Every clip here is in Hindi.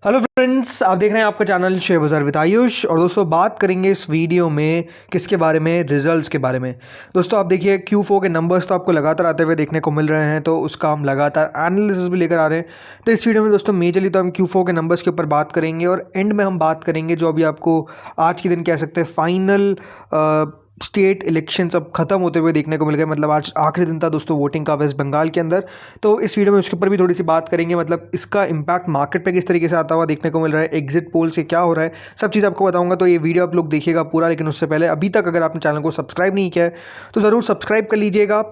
हेलो फ्रेंड्स, आप देख रहे हैं आपका चैनल शेयर बाज़ार विद आयुष। और दोस्तों बात करेंगे इस वीडियो में किसके बारे में, रिजल्ट्स के बारे में। दोस्तों आप देखिए Q4 के नंबर्स तो आपको लगातार आते हुए देखने को मिल रहे हैं, तो उसका हम लगातार एनालिसिस भी लेकर आ रहे हैं। तो इस वीडियो में दोस्तों मेजरली तो हम Q4 के नंबर्स के ऊपर बात करेंगे और एंड में हम बात करेंगे जो अभी आपको आज के दिन कह सकते हैं फाइनल स्टेट इलेक्शंस अब खत्म होते हुए देखने को मिल गए। मतलब आज आखिरी दिन था दोस्तों वोटिंग का वेस्ट बंगाल के अंदर। तो इस वीडियो में उसके ऊपर भी थोड़ी सी बात करेंगे, मतलब इसका इम्पैक्ट मार्केट पे किस तरीके से आता हुआ देखने को मिल रहा है, एग्जिट पोल से क्या हो रहा है, सब चीज़ आपको बताऊंगा। तो ये वीडियो आप लोग देखिएगा पूरा, लेकिन उससे पहले अभी तक अगर आपने चैनल को सब्सक्राइब नहीं किया है तो ज़रूर सब्सक्राइब कर लीजिएगा।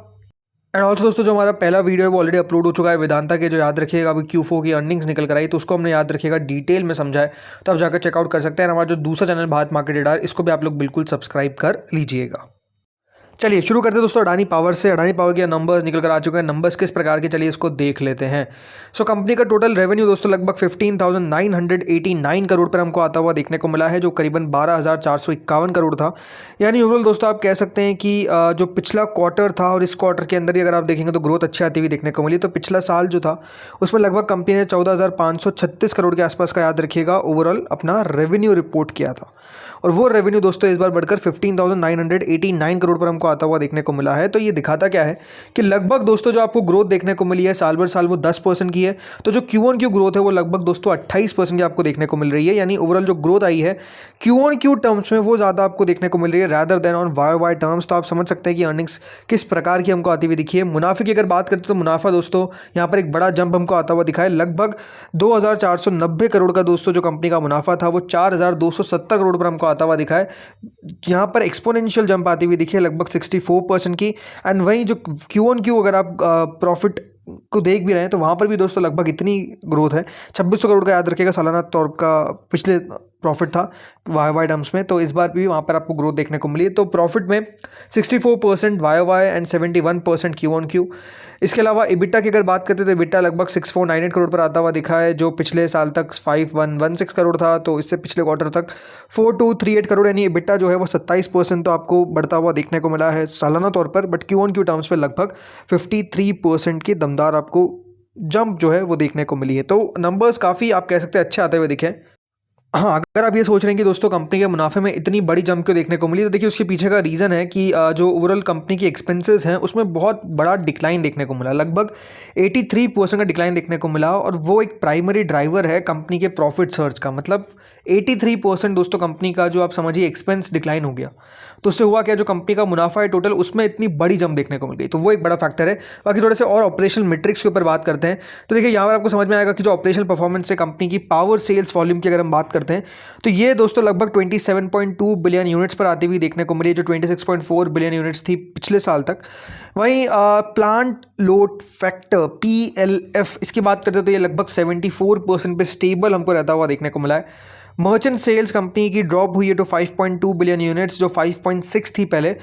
एंड ऑल्सो दोस्तों जो हमारा पहला वीडियो है वो ऑलरेडी अपलोड हो चुका है वेदांता के, जो याद रखिएगा अभी Q4 की अर्निंग्स निकल कर आई, तो उसको हमने याद रखिएगा डिटेल में समझा है, तो आप जाकर चेकआउट कर सकते हैं। हमारा जो दूसरा चैनल भारत मार्केट रेडार, इसको भी आप लोग बिल्कुल सब्सक्राइब कर लीजिएगा। चलिए शुरू करते हैं दोस्तों अडानी पावर से। अडानी पावर के नंबर्स निकल कर आ चुके हैं। नंबर्स किस प्रकार के, चलिए इसको देख लेते हैं। सो कंपनी का टोटल रेवेन्यू दोस्तों लगभग 15,989 करोड़ पर हमको आता हुआ देखने को मिला है, जो करीबन 12,451 करोड़ था। यानी ओवरऑल दोस्तों आप कह सकते हैं कि जो पिछला क्वार्टर था और इस क्वार्टर के अंदर ही अगर आप देखेंगे तो ग्रोथ अच्छी आती हुई देखने को मिली। तो पिछला साल जो था उसमें लगभग कंपनी ने 14,536 करोड़ के आसपास का, याद रखिएगा, ओवरऑल अपना रेवेन्यू रिपोर्ट किया था। और वो रेवेन्यू दोस्तों इस बार बढ़कर 15,989 करोड़ पर हमको आता हुआ देखने को मिला है। तो ये दिखाता क्या है कि लगभग दोस्तों जो आपको ग्रोथ देखने को मिली है साल भर साल, वो 10% की है। तो जो Q1Q ग्रोथ है वो लगभग दोस्तों 28% की आपको देखने को मिल रही है। यानी ओवरऑल जो ग्रोथ आई है Q1Q टर्म्स में वो ज़्यादा आपको देखने को मिल रही है rather than on YoY terms. तो आप समझ सकते हैं कि अर्निंग्स किस प्रकार की हमको आती हुई दिखी है। मुनाफे की अगर बात करते तो मुनाफा दोस्तों यहाँ पर एक बड़ा जंप हमको आता हुआ दिखा है। लगभग 2,490 करोड़ का दोस्तों जो कंपनी का मुनाफा था वो 4,270 करोड़ पर हमको आता हुआ दिखा है। यहाँ पर एक्सपोनेंशियल जंप आती हुई दिखी है लगभग 64% की। एंड वहीं जो Q1Q अगर आप प्रॉफिट को देख भी रहे हैं तो वहाँ पर भी दोस्तों लगभग इतनी ग्रोथ है। 2600 करोड़ का याद रखिएगा सालाना तौर का पिछले प्रॉफिट था YoY टर्म्स में, तो इस बार भी वहाँ पर आपको ग्रोथ देखने को मिली है। तो प्रॉफिट में 64% YoY एंड 71% Q1Q। इसके अलावा EBITDA की अगर बात करते हैं तो EBITDA लगभग 6498 करोड़ पर आता हुआ दिखा है, जो पिछले साल तक 5116 करोड़ था। तो इससे पिछले क्वार्टर तक 4238 करोड़, यानी EBITDA जो है वो 27% तो आपको बढ़ता हुआ देखने को मिला है सालाना तौर पर। बट Q1Q टर्म्स पे लगभग 53% की दमदार आपको जंप जो है वो देखने को मिली है। तो नंबर्स काफ़ी आप कह सकते हैं अच्छे आते हुए दिखे। हाँ, अगर आप ये सोच रहे हैं कि दोस्तों कंपनी के मुनाफे में इतनी बड़ी जंप क्यों देखने को मिली, तो देखिए उसके पीछे का रीज़न है कि जो ओवरऑल कंपनी की एक्सपेंसेस हैं उसमें बहुत बड़ा डिक्लाइन देखने को मिला। लगभग 83% का डिक्लाइन देखने को मिला, और वो एक प्राइमरी ड्राइवर है कंपनी के प्रॉफिट सर्ज का। मतलब 83% दोस्तों कंपनी का जो आप समझिए एक्सपेंस डिक्लाइन हो गया, तो उससे हुआ क्या, जो कंपनी का मुनाफा है टोटल उसमें इतनी बड़ी जंप देखने को मिल गई। तो वो एक बड़ा फैक्टर है। बाकी थोड़े से और ऑपरेशनल मेट्रिक्स के ऊपर बात करते हैं तो देखिए यहाँ पर आपको समझ में आएगा कि जो ऑपरेशनल परफॉर्मेंस है कंपनी की, पावर सेल्स वॉल्यूम की अगर हम बात करते हैं तो ये दोस्तों लगभग 27.2 बिलियन यूनिट्स पर आती हुई देखने को मिली, जो 26.4 बिलियन यूनिट्स थी पिछले साल तक। वहीं प्लांट लोड फैक्टर PLF इसकी बात करते हैं तो ये लगभग 74% पे स्टेबल हमको रहता हुआ देखने को मिला है। मर्चेंट सेल्स कंपनी की ड्रॉप हुई है टू 5.2 बिलियन यूनिट्स, जो 5.6 थी पहले।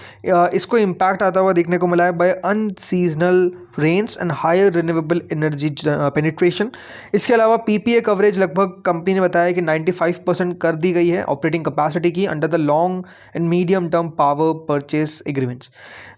इसको इम्पैक्ट आता हुआ देखने को मिला है by unseasonal rains and higher renewable energy penetration. इसके अलावा PPA कवरेज लगभग कंपनी ने बताया कि 95% कर दी गई है ऑपरेटिंग कैपेसिटी की under the long and medium term power purchase agreements.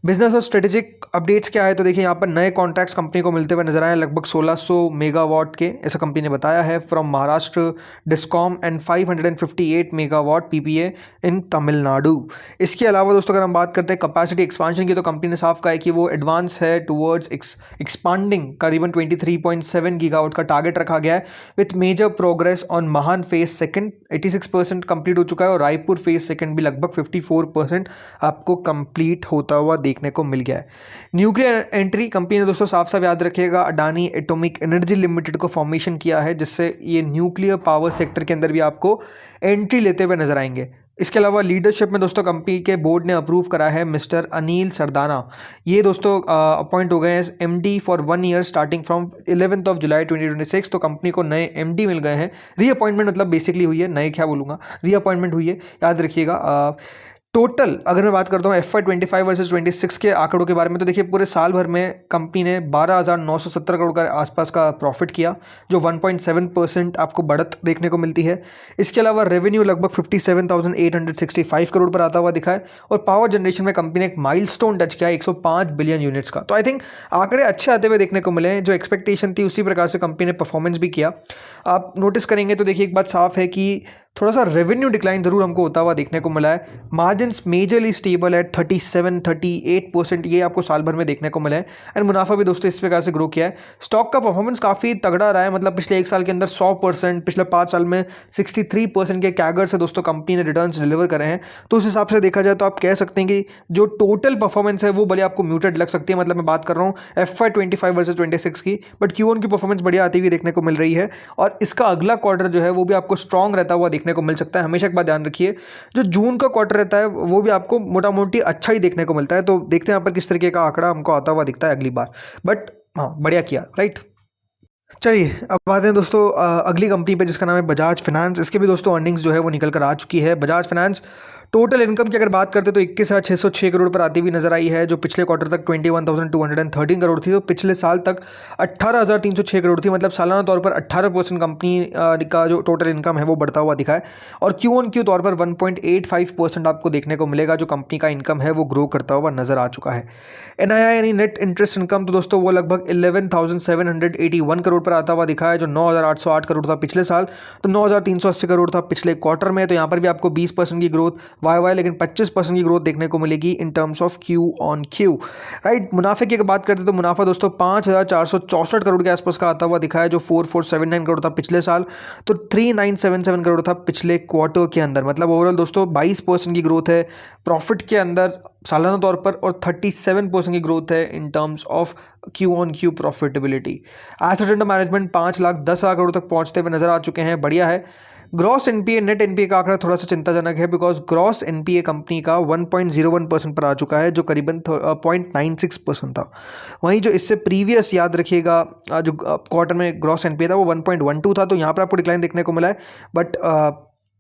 Business और स्ट्रेटेजिक अपडेट्स क्या है, तो देखिए यहाँ पर नए कॉन्ट्रैक्ट्स कंपनी को मिलते हुए नजर आए लगभग 1600 मेगावाट के, ऐसा कंपनी ने बताया है, from Maharashtra discom and 558 megawatt PPA इन तमिलनाडु। इसके अलावा दोस्तों अगर हम बात करते हैं कैपेसिटी एक्सपांशन की, तो कंपनी ने साफ कहा है कि वो एडवांस है टुवर्ड्स एक्सपांडिंग। करीबन 23.7 गीगावाट का टारगेट रखा गया है, विथ मेजर प्रोग्रेस ऑन महान फेज सेकंड 86% कंप्लीट हो चुका है, और रायपुर फेज सेकंड भी लगभग 54% आपको कंप्लीट होता हुआ देखने को मिल गया है। न्यूक्लियर एंट्री कंपनी ने दोस्तों साफ साफ याद रखिएगा अडानी एटॉमिक एनर्जी लिमिटेड को फॉर्मेशन किया है, जिससे ये न्यूक्लियर पावर सेक्टर के अंदर भी आपको एंट्री लेते हुए नजर आएंगे। इसके अलावा लीडरशिप में दोस्तों कंपनी के बोर्ड ने अप्रूव करा है मिस्टर अनिल सरदाना। ये दोस्तों अपॉइंट हो गए हैं MD for 1 year starting from 11 जुलाई 2026। तो कंपनी को नए MD मिल गए हैं। रीअपॉइंटमेंट मतलब बेसिकली हुई है, नए क्या बोलूँगा, रीअपॉइंटमेंट हुई है, याद रखिएगा। टोटल अगर मैं बात करता हूँ FY 25 वर्सेस 26 के आंकड़ों के बारे में, तो देखिए पूरे साल भर में कंपनी ने 12,970 करोड़ का आसपास का प्रॉफिट किया, जो 1.7% आपको बढ़त देखने को मिलती है। इसके अलावा रेवेन्यू लगभग 57,865 करोड़ पर आता हुआ दिखा है, और पावर जनरेशन में कंपनी ने एक माइलस्टोन टच किया 105 बिलियन यूनिट्स का। तो आई थिंक आंकड़े अच्छे आते हुए देखने को मिले हैं, जो एक्सपेक्टेशन थी उसी प्रकार से कंपनी ने परफॉर्मेंस भी किया। आप नोटिस करेंगे तो देखिए एक बात साफ है कि थोड़ा सा रेवेन्यू डिक्लाइन जरूर हमको होता हुआ देखने को मिला है। मार्जिन्स मेजरली स्टेबल है 37-38%, ये आपको साल भर में देखने को मिला है। एंड मुनाफा भी दोस्तों इस प्रकार से ग्रो किया है। स्टॉक का परफॉर्मेंस काफ़ी तगड़ा रहा है, मतलब पिछले एक साल के अंदर 100%, पिछले 5 साल में 63% के कैगर से दोस्तों कंपनी ने रिटर्न्स डिलीवर करे हैं। तो उस हिसाब से देखा जाए तो आप कह सकते हैं कि जो टोटल परफॉर्मेंस है वो भले आपको म्यूटेड लग सकती है, मतलब मैं बात कर रहा हूँ FY 25 वर्सेस 26 की, बट Q1 की परफॉर्मेंस बढ़िया आती हुई देखने को मिल रही है। और इसका अगला क्वार्टर जो है वो भी आपको स्ट्रॉन्ग रहता हुआ देखने को मिल सकता है। हमेशा एक बात ध्यान रखिए, जो जून का क्वार्टर रहता है वो भी आपको मोटा मोटी अच्छा ही देखने को मिलता है। तो देखते हैं यहाँ पर किस तरीके का आंकड़ा हमको आता हुआ दिखता है अगली बार, बट हाँ बढ़िया किया, राइट। चलिए अब आते हैं दोस्तों अगली कंपनी पे, जिसका नाम है बजाज फाइनेंस। इसके भी दोस्तों अर्निंग्स जो है वो निकल कर आ चुकी है। बजाज फाइनेंस टोटल इनकम की अगर बात करते हैं तो 21,606 करोड़ पर आती हुई नजर आई है, जो पिछले क्वार्टर तक 21,213 करोड़ थी। तो पिछले साल तक 18,306 करोड़ थी, मतलब सालाना तौर पर 18% कंपनी का जो टोटल इनकम है वो बढ़ता हुआ दिखा है। और Q1Q तौर पर 1.85% आपको देखने को मिलेगा, जो कंपनी का इनकम है वो ग्रो करता हुआ नजर आ चुका है। NII यानी नेट इंटरेस्ट इनकम तो दोस्तों वो लगभग 11,781 करोड़ पर आता हुआ दिखा है, जो 9,808 करोड़ था पिछले साल, तो 9,380 करोड़ था पिछले क्वार्टर में। तो यहाँ पर भी आपको 20% की ग्रोथ वाई, लेकिन 25% की ग्रोथ देखने को मिलेगी in terms of Q-on-Q, right. मुनाफे की अगर बात करते हैं तो मुनाफा दोस्तों 5,464 करोड़ के आसपास का आता हुआ दिखा है, जो 4,479 करोड़ था पिछले साल, तो 3,977 करोड़ था पिछले क्वार्टर के अंदर। मतलब ओवरऑल दोस्तों 22% की ग्रोथ है प्रॉफिट के अंदर सालाना तौर पर, और 37% की ग्रोथ है in terms of Q-on-Q profitability. Asset under management 5,10,000 crore तक पहुंचते हुए नजर आ चुके हैं, बढ़िया है। ग्रॉस एनपीए नेट एनपीए का आंकड़ा थोड़ा सा चिंताजनक है, बिकॉज ग्रॉस एनपीए कंपनी का 1.01% पर आ चुका है, जो करीबन 0.96% था। वहीं जो इससे प्रीवियस याद रखिएगा जो क्वार्टर में ग्रॉस एनपीए था वो 1.12 था, तो यहाँ पर आपको डिक्लाइन देखने को मिला है। बट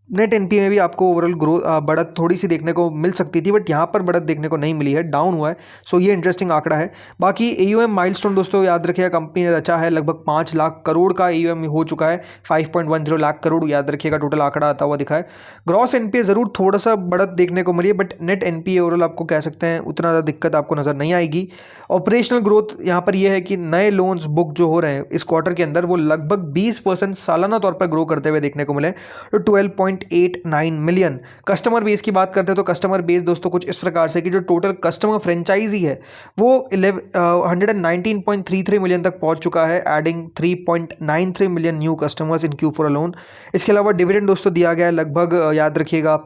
नेट एनपीए में भी आपको ओवरऑल ग्रोथ बढ़त थोड़ी सी देखने को मिल सकती थी, बट यहाँ पर बढ़त देखने को नहीं मिली है, डाउन हुआ है। सो ये इंटरेस्टिंग आंकड़ा है। बाकी AUM माइलस्टोन दोस्तों याद रखिएगा कंपनी ने रचा है, लगभग 5 लाख करोड़ का AUM हो चुका है, 5.10 लाख करोड़ याद रखिएगा टोटल आंकड़ा आता हुआ दिखा है। ग्रॉस एनपीए जरूर थोड़ा सा बढ़त देखने को मिली है, बट नेट एनपीए ओवरऑल आपको कह सकते हैं उतना ज़्यादा दिक्कत आपको नजर नहीं आएगी। ऑपरेशनल ग्रोथ यहाँ पर यह है कि नए लोन्स बुक जो हो रहे हैं इस क्वार्टर के अंदर वो लगभग 20% सालाना तौर पर ग्रो करते हुए देखने को मिले, तो 12.89 मिलियन। कस्टमर बेस की बात करते हैं तो कस्टमर बेस दोस्तों कुछ इस प्रकार से कि जो टोटल कस्टमर फ्रेंचाइजी है वो 119.33 मिलियन तक पहुंच चुका है, एडिंग 3.93 मिलियन न्यू कस्टमर्स इन Q4 अलोन। इसके अलावा डिविडेंड दोस्तों दिया गया है लगभग याद रखिएगा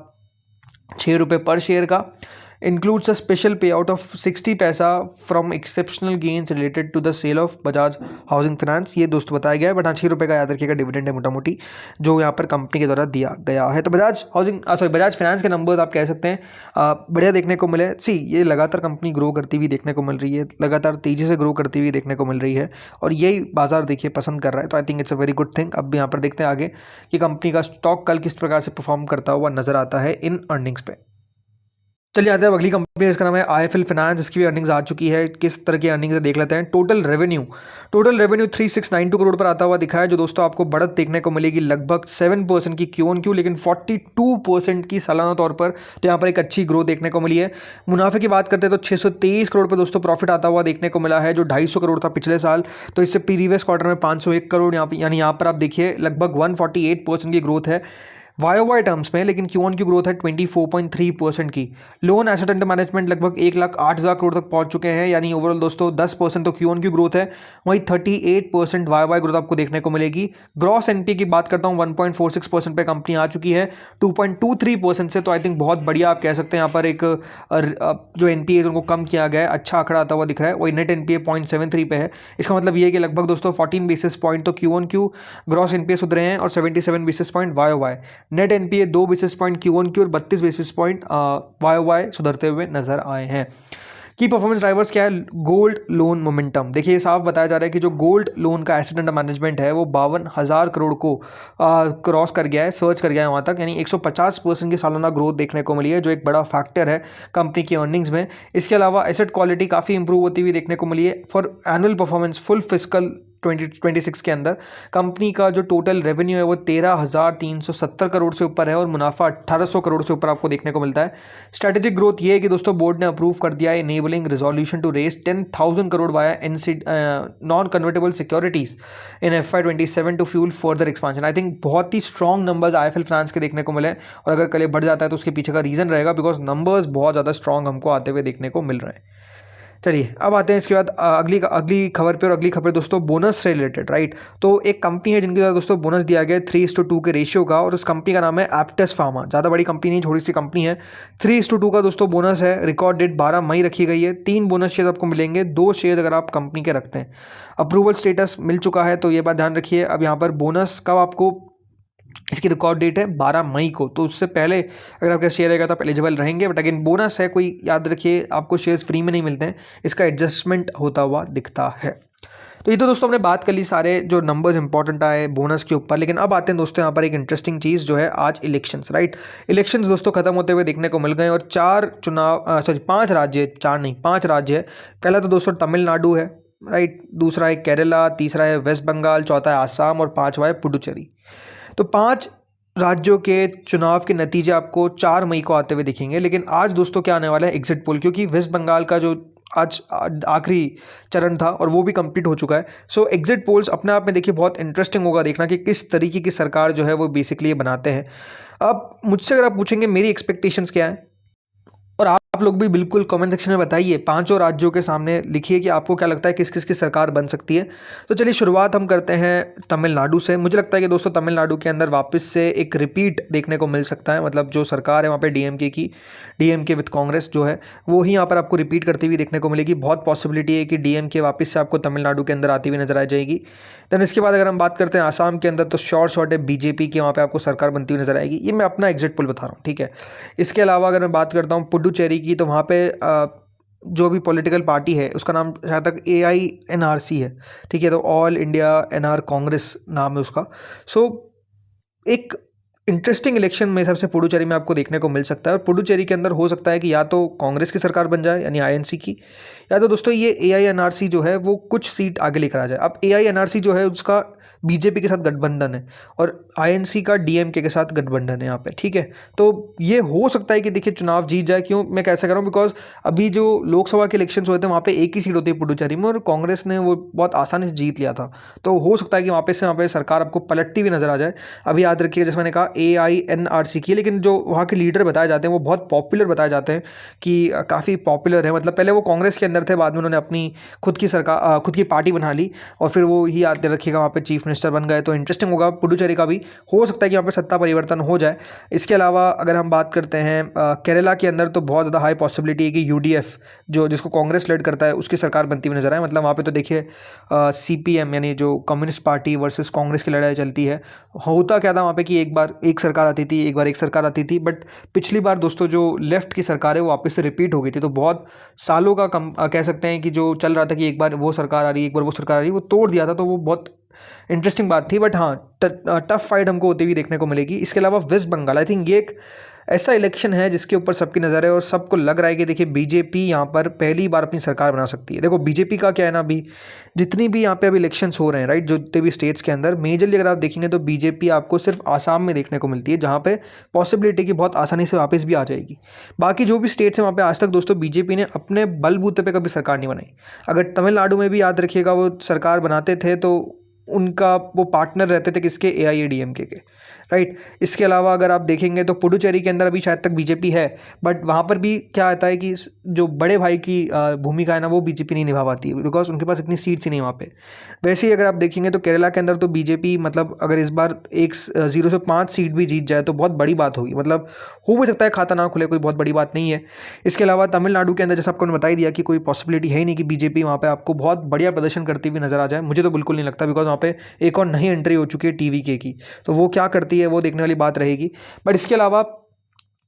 6 रुपये पर शेयर का, includes a special payout of 60 पैसा from exceptional gains related to the sale of Bajaj housing finance. ये दोस्तों बताया गया है, बट हाँ 6 रुपये का याद रखिएगा डिविडेंड है मोटा मोटी जो यहाँ पर कंपनी के द्वारा दिया गया है। तो बजाज बजाज फाइनेंस के नंबर्स आप कह सकते हैं बढ़िया देखने को मिले। ये लगातार कंपनी ग्रो करती हुई देखने को मिल रही है, लगातार तेज़ी से ग्रो करती हुई देखने को मिल रही है, और यही बाजार देखिए पसंद कर रहा है। तो I think it's a very good thing. अब यहाँ पर देखते हैं आगे कि कंपनी का स्टॉक कल किस प्रकार से परफॉर्म करता हुआ नजर आता है इन अर्निंग्स पे। चलिए आते हैं अगली कंपनी, इसका नाम है IIFL फाइनेंस। इसकी भी अर्निंग्स आ चुकी है, किस तरह की अर्निंग्स है देख लेते हैं। टोटल रेवेन्यू 3692 करोड़ पर आता हुआ दिखा है, जो दोस्तों आपको बढ़त देखने को मिलेगी लगभग 7% की Q-on-Q, लेकिन 42% की सालाना तौर पर। तो यहाँ पर एक अच्छी ग्रोथ देखने को मिली है। मुनाफे की बात करते हैं तो 623 करोड़ पर दोस्तों प्रॉफिट आता हुआ देखने को मिला है, जो 250 करोड़ था पिछले साल। तो इससे प्रीवियस क्वार्टर में 501 करोड़ यानी यहाँ पर आप देखिए लगभग 148% की ग्रोथ है YOY टर्म्स में, लेकिन Q-on-Q ग्रोथ है 24.3% की। लोन एसेट अंडर मैनेजमेंट लगभग 1,08,000 करोड़ तक पहुंच चुके हैं, यानी ओवरऑल दोस्तों 10% तो Q-on-Q ग्रोथ है, वहीं 38% YOY ग्रोथ आपको देखने को मिलेगी। ग्रॉस एनपीए की बात करता हूं 1.46% पे कंपनी आ चुकी है 2.23% से। तो आई थिंक बहुत बढ़िया आप कह सकते हैं यहाँ पर एक जो एनपीए उनको कम किया गया है, अच्छा आंकड़ा आता हुआ दिख रहा है। वही नेट एनपीए 0.73 पे है। इसका मतलब ये है कि लगभग दोस्तों 14 बेसिस पॉइंट तो Q-on-Q ग्रॉस एनपीए सुधरे हैं, और 77 basis point YOY। Net NPA 2 basis point Q-on-Q और 32 बेसिस पॉइंट YOY सुधरते हुए नजर आए हैं। की परफॉर्मेंस ड्राइवर्स क्या है? Gold loan momentum. देखिए ये साफ बताया जा रहा है कि जो गोल्ड लोन का एसेट अंडर मैनेजमेंट है वो 52,000 करोड़ को क्रॉस कर गया है, सर्च कर गया है वहाँ तक, यानी 150% की सालाना ग्रोथ देखने को मिली है, जो एक बड़ा फैक्टर है कंपनी की अर्निंग्स में। इसके अलावा एसेट क्वालिटी काफ़ी इंप्रूव होती हुई देखने को मिली है। For annual performance full fiscal 2026 के अंदर कंपनी का जो टोटल रेवेन्यू है वो 13,370 करोड़ से ऊपर है और मुनाफा 1,800 करोड़ से ऊपर आपको देखने को मिलता है। स्ट्रेटेजिक ग्रोथ ये है कि दोस्तों बोर्ड ने अप्रूव कर दिया है enabling resolution to raise 10,000 crore via non convertible securities in FY27 to fuel further expansion. I think बहुत ही स्ट्रॉन्ग नंबर्स IIFL फाइनेंस के देखने को मिले और अगर कल बढ़ जाता है तो उसके पीछे का रीजन रहेगा बिकॉज नंबर्स बहुत ज़्यादा स्ट्रॉन्ग हमको आते हुए देखने को मिल रहे हैं। चलिए अब आते हैं इसके बाद अगली खबर पे, और अगली खबर दोस्तों बोनस से रिलेटेड, राइट। तो एक कंपनी है जिनके साथ दोस्तों बोनस दिया गया है 3:2 के रेशियो का, और उस कंपनी का नाम है एप्टेस फार्मा। ज़्यादा बड़ी कंपनी नहीं, थोड़ी सी कंपनी है। 3:2 का दोस्तों बोनस है। रिकॉर्ड डेट 12 मई रखी गई है। 3 बोनस शेयर आपको मिलेंगे, 2 शेयर अगर आप कंपनी के रखते हैं। अप्रूवल स्टेटस मिल चुका है, तो ये बात ध्यान रखिए। अब यहाँ पर बोनस कब आपको, इसकी रिकॉर्ड डेट है 12 मई को, तो उससे पहले अगर आपका शेयर रहेगा तो आप एलिजिबल रहेंगे। बट अगेन बोनस है, कोई याद रखिए आपको शेयर्स फ्री में नहीं मिलते हैं, इसका एडजस्टमेंट होता हुआ दिखता है। तो ये तो दोस्तों हमने बात कर ली सारे जो नंबर्स इंपॉर्टेंट आए बोनस के ऊपर, लेकिन अब आते हैं दोस्तों यहाँ पर एक इंटरेस्टिंग चीज़ जो है आज इलेक्शंस, राइट। इलेक्शंस दोस्तों खत्म होते हुए देखने को मिल गए और 5 राज्य, 4 नहीं 5 राज्य है। पहला तो दोस्तों तमिलनाडु है, राइट। दूसरा है केरला, तीसरा है वेस्ट बंगाल, चौथा है आसाम और 5वां है पुडुचेरी। तो 5 राज्यों के चुनाव के नतीजे आपको 4 मई को आते हुए दिखेंगे। लेकिन आज दोस्तों क्या आने वाला है, एग्जिट पोल, क्योंकि वेस्ट बंगाल का जो आज आखिरी चरण था और वो भी कंप्लीट हो चुका है। सो एग्जिट पोल्स अपने आप में देखिए बहुत इंटरेस्टिंग होगा देखना कि किस तरीके की सरकार जो है वो बेसिकली ये बनाते हैं। अब मुझसे अगर आप पूछेंगे मेरी एक्सपेक्टेशंस क्या है, और आप लोग भी बिल्कुल कमेंट सेक्शन में बताइए, 5 राज्यों के सामने लिखिए कि आपको क्या लगता है किस किस की सरकार बन सकती है। तो चलिए शुरुआत हम करते हैं तमिलनाडु से। मुझे लगता है कि दोस्तों तमिलनाडु के अंदर वापस से एक रिपीट देखने को मिल सकता है, मतलब जो सरकार है वहाँ पे डीएमके विद कांग्रेस जो है वो ही यहाँ पर आपको रिपीट करती हुई देखने को मिलेगी। बहुत पॉसिबिलिटी है कि डीएमके वापस से आपको तमिलनाडु के अंदर आती हुई नजर आ जाएगी। देन इसके बाद अगर हम बात करते हैं आसाम के अंदर, तो शॉर्ट है बीजेपी की वहाँ पर आपको सरकार बनती हुई नजर आएगी। ये मैं अपना एग्जिट पोल बता रहा हूँ, ठीक है। इसके अलावा अगर मैं बात करता हूँ पुडुचेरी की, तो वहाँ पे जो भी पॉलिटिकल पार्टी है उसका नाम शायद तक AINRC है, ठीक है। तो ऑल इंडिया NR कांग्रेस नाम है उसका। सो एक इंटरेस्टिंग इलेक्शन में सबसे पुडुचेरी में आपको देखने को मिल सकता है, और पुडुचेरी के अंदर हो सकता है कि या तो कांग्रेस की सरकार बन जाए यानी INC की, या तो दोस्तों ये AINRC जो है वो कुछ सीट आगे लेकर आ जाए। अब AINRC जो है उसका बीजेपी के साथ गठबंधन है और INC का DMK के साथ गठबंधन है यहाँ पे, ठीक है। तो ये हो सकता है कि देखिए चुनाव जीत जाए। क्यों मैं कैसे कर रहा हूँ, बिकॉज अभी जो लोकसभा के इलेक्शंस हुए थे वहाँ पे एक ही सीट होती है पुडुचेरी में और कांग्रेस ने वो बहुत आसानी से जीत लिया था। तो हो सकता है कि वहाँ पे सरकार आपको पलटती हुई नजर आ जाए। अभी याद रखिए जैसे मैंने कहा AINRC की, लेकिन जो वहाँ के लीडर बताए जाते हैं वो बहुत पॉपुलर बताए जाते हैं कि काफ़ी पॉपुलर है। मतलब पहले वो कांग्रेस के अंदर थे, बाद में उन्होंने अपनी खुद की सरकार खुद की पार्टी बना ली और फिर वो ही याद रखिएगा वहाँ पे चीफ मिनिस्टर बन गए। तो इंटरेस्टिंग होगा पुडुचेरी का भी, हो सकता है कि यहाँ पे सत्ता परिवर्तन हो जाए। इसके अलावा अगर हम बात करते हैं केरला के अंदर, तो बहुत ज़्यादा हाई पॉसिबिलिटी है कि UDF जो जिसको कांग्रेस लीड करता है उसकी सरकार बनती हुई नजर आए। मतलब वहाँ पे तो देखिए CPM यानी जो कम्युनिस्ट पार्टी वर्सेस कांग्रेस की लड़ाई चलती है। होता क्या था वहाँ पे कि एक बार एक सरकार आती थी, एक बार एक सरकार आती थी, बट पिछली बार दोस्तों जो लेफ्ट की सरकार है वो वापस से रिपीट हो गई थी। तो बहुत सालों का कह सकते हैं कि जो चल रहा था कि एक बार वो सरकार आ रही है, एक बार वो सरकार आ रही है, वो तोड़ दिया था। तो वो बहुत इंटरेस्टिंग बात थी। बट हाँ, टफ फाइट हमको होती हुई देखने को मिलेगी। इसके अलावा वेस्ट बंगाल, आई थिंक ये एक ऐसा इलेक्शन है जिसके ऊपर सबकी नज़र है और सबको लग रहा है कि देखिए बीजेपी यहाँ पर पहली बार अपनी सरकार बना सकती है। देखो बीजेपी का क्या है ना, अभी जितनी भी यहाँ पे अभी इलेक्शंस हो रहे हैं, राइट, जो जितने भी स्टेट्स के अंदर मेजरली अगर आप देखेंगे तो बीजेपी आपको सिर्फ आसाम में देखने को मिलती है, जहाँ पे पॉसिबिलिटी की बहुत आसानी से वापस भी आ जाएगी। बाकी जो भी स्टेट्स हैं वहाँ पे आज तक दोस्तों बीजेपी ने अपने बलबूते पे कभी सरकार नहीं बनाई। अगर तमिलनाडु में भी याद रखिएगा वो सरकार बनाते थे तो उनका वो पार्टनर रहते थे किसके, AIADMK के, राइट। इसके अलावा अगर आप देखेंगे तो पुडुचेरी के अंदर अभी शायद तक बीजेपी है, बट वहाँ पर भी क्या आता है कि जो बड़े भाई की भूमिका है ना वो बीजेपी नहीं निभा पाती है, बिकॉज उनके पास इतनी सीट्स ही नहीं वहाँ पे। वैसे ही अगर आप देखेंगे तो केरला के अंदर तो बीजेपी मतलब अगर इस बार 0 से 5 सीट भी जीत जाए तो बहुत बड़ी बात होगी। मतलब हो भी सकता है खाता ना खुले, कोई बहुत बड़ी बात नहीं है। इसके अलावा तमिलनाडु के अंदर जैसे आपको बता ही दिया कि कोई पॉसिबिलिटी है ही नहीं कि बीजेपी वहाँ पे आपको बहुत बढ़िया प्रदर्शन करती हुई नजर आ जाए। मुझे तो बिल्कुल नहीं लगता, बिकॉज वहाँ पे एक और नई एंट्री हो चुकी है TVK की, तो वो क्या करती है वो देखने वाली बात रहेगी। बट इसके अलावा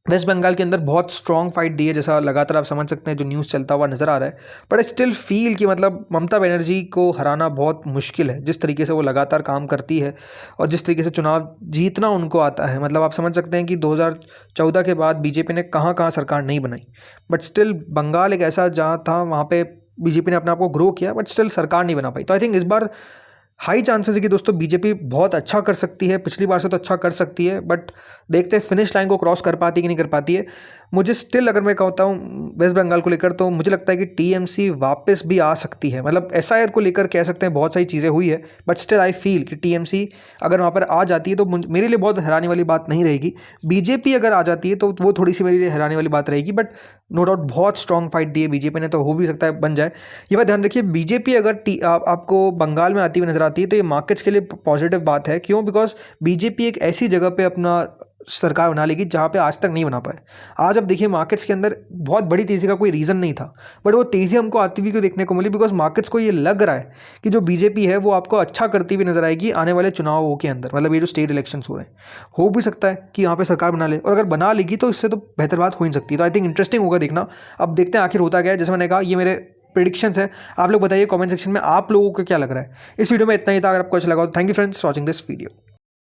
वेस्ट बंगाल के अंदर बहुत स्ट्रॉन्ग फाइट दी है, जैसा लगातार आप समझ सकते हैं जो न्यूज़ चलता हुआ नज़र आ रहा है। बट आई स्टिल फील कि मतलब ममता बनर्जी को हराना बहुत मुश्किल है, जिस तरीके से वो लगातार काम करती है और जिस तरीके से चुनाव जीतना उनको आता है। मतलब आप समझ सकते हैं कि 2014 के बाद बीजेपी ने कहाँ कहाँ सरकार नहीं बनाई, बट स्टिल बंगाल एक ऐसा जहाँ था वहाँ पे बीजेपी ने अपने आप को ग्रो किया, बट स्टिल सरकार नहीं बना पाई। तो आई थिंक इस बार हाई चांसेस है कि दोस्तों बीजेपी बहुत अच्छा कर सकती है, पिछली बार से तो अच्छा कर सकती है, बट देखते हैं फिनिश लाइन को क्रॉस कर पाती है कि नहीं कर पाती है। मुझे स्टिल अगर मैं कहता हूँ वेस्ट बंगाल को लेकर, तो मुझे लगता है कि टीएमसी वापस भी आ सकती है। मतलब एसआईआर को लेकर कह सकते हैं बहुत सारी चीज़ें हुई है, बट स्टिल आई फील कि टीएमसी अगर वहाँ पर आ जाती है तो मेरे लिए बहुत हैरानी वाली बात नहीं रहेगी। बीजेपी अगर आ जाती है तो वो थोड़ी सी मेरे लिए हैरानी वाली बात रहेगी, बट नो डाउट बहुत स्ट्रॉन्ग फाइट दी है बीजेपी ने, तो हो भी सकता है बन जाए। ये बात ध्यान रखिए, बीजेपी अगर आपको बंगाल में आती हुई नजर आती है तो ये मार्केट्स के लिए पॉजिटिव बात है। क्यों? बिकॉज बीजेपी एक ऐसी जगह पे अपना सरकार बना लेगी जहाँ पे आज तक नहीं बना पाए। आज अब देखिए मार्केट्स के अंदर बहुत बड़ी तेज़ी का कोई रीज़न नहीं था, बट वो तेज़ी हमको आती हुई क्यों देखने को मिली? बिकॉज मार्केट्स को ये लग रहा है कि जो बीजेपी है वो आपको अच्छा करती हुई नजर आएगी आने वाले चुनावों के अंदर। मतलब ये जो स्टेट इलेक्शंस हो रहे हैं, हो भी सकता है कि यहाँ पे सरकार बना ले, और अगर बना लेगी तो इससे तो बेहतर बात हो ही सकती है। तो आई थिंक इंटरेस्टिंग होगा देखना। अब देखते हैं आखिर होता क्या है। जैसे मैंने कहा, ये मेरे प्रिडिक्शंस है। आप लोग बताइए कमेंट सेक्शन में आप लोगों को क्या लग रहा है। इस वीडियो में इतना ही था। अगर आपको अच्छा लगा तो thank you friends for watching this video.